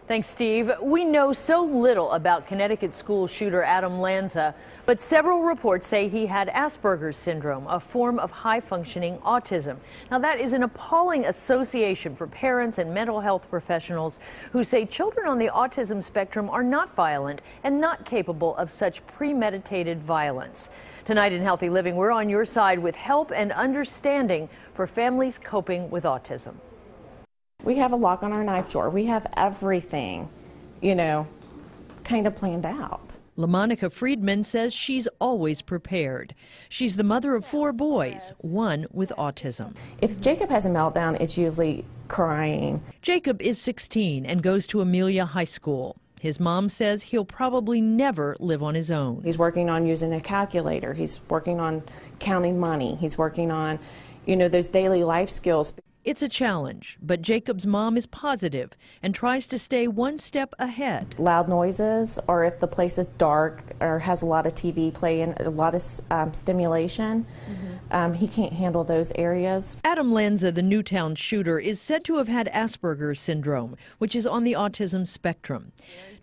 Thanks, Steve. We know so little about Connecticut school shooter Adam Lanza, but several reports say he had Asperger's syndrome, a form of high-functioning autism. Now, that is an appalling association for parents and mental health professionals who say children on the autism spectrum are not violent and not capable of such premeditated violence. Tonight in Healthy Living, we're on your side with help and understanding for families coping with autism. We have a lock on our knife drawer. We have everything, kind of planned out. LaMonica Friedman says she's always prepared. She's the mother of 4 boys, one with autism. If Jacob has a meltdown, it's usually crying. Jacob is 16 and goes to Amelia High School. His mom says he'll probably never live on his own. He's working on using a calculator. He's working on counting money. He's working on, those daily life skills. It's a challenge, but Jacob's mom is positive and tries to stay one step ahead. Loud noises, or if the place is dark or has a lot of TV playing, a lot of stimulation, he can't handle those areas. Adam Lanza, the Newtown shooter, is said to have had Asperger's syndrome, which is on the autism spectrum.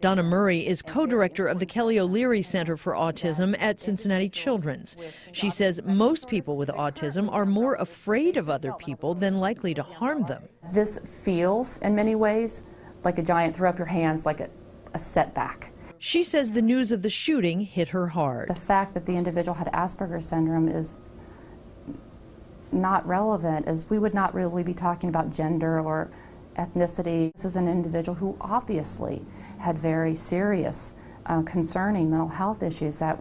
Donna Murray is co-director of the Kelly O'Leary Center for Autism at Cincinnati Children's. She says most people with autism are more afraid of other people than likely to harm them. This feels, in many ways, like a giant throw up your hands, like a setback. She says the news of the shooting hit her hard. The fact that the individual had Asperger's syndrome is not relevant, as we would not really be talking about gender or ethnicity. This is an individual who obviously had very serious, concerning mental health issues that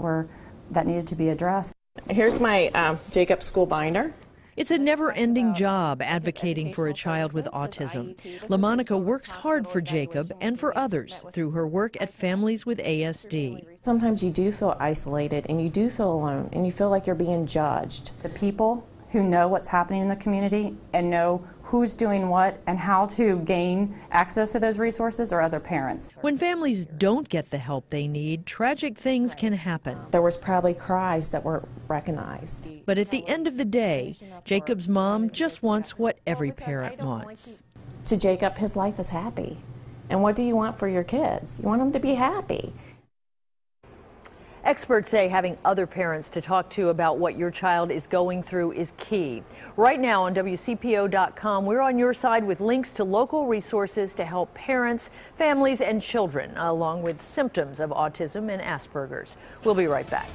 needed to be addressed. Here's my Jacob school binder. It's a never-ending job advocating for a child with autism. LaMonica works hard for Jacob and for others through her work at Families with ASD. Sometimes you do feel isolated and you do feel alone and you feel like you're being judged. The people who know what's happening in the community and know who's doing what and how to gain access to those resources are other parents. When families don't get the help they need, tragic things can happen. There was probably cries that were recognized. But at the end of the day, Jacob's mom just wants what every parent wants. To Jacob, his life is happy. And what do you want for your kids? You want them to be happy. Experts say having other parents to talk to about what your child is going through is key. Right now on WCPO.com, we're on your side with links to local resources to help parents, families, and children, along with symptoms of autism and Asperger's. We'll be right back.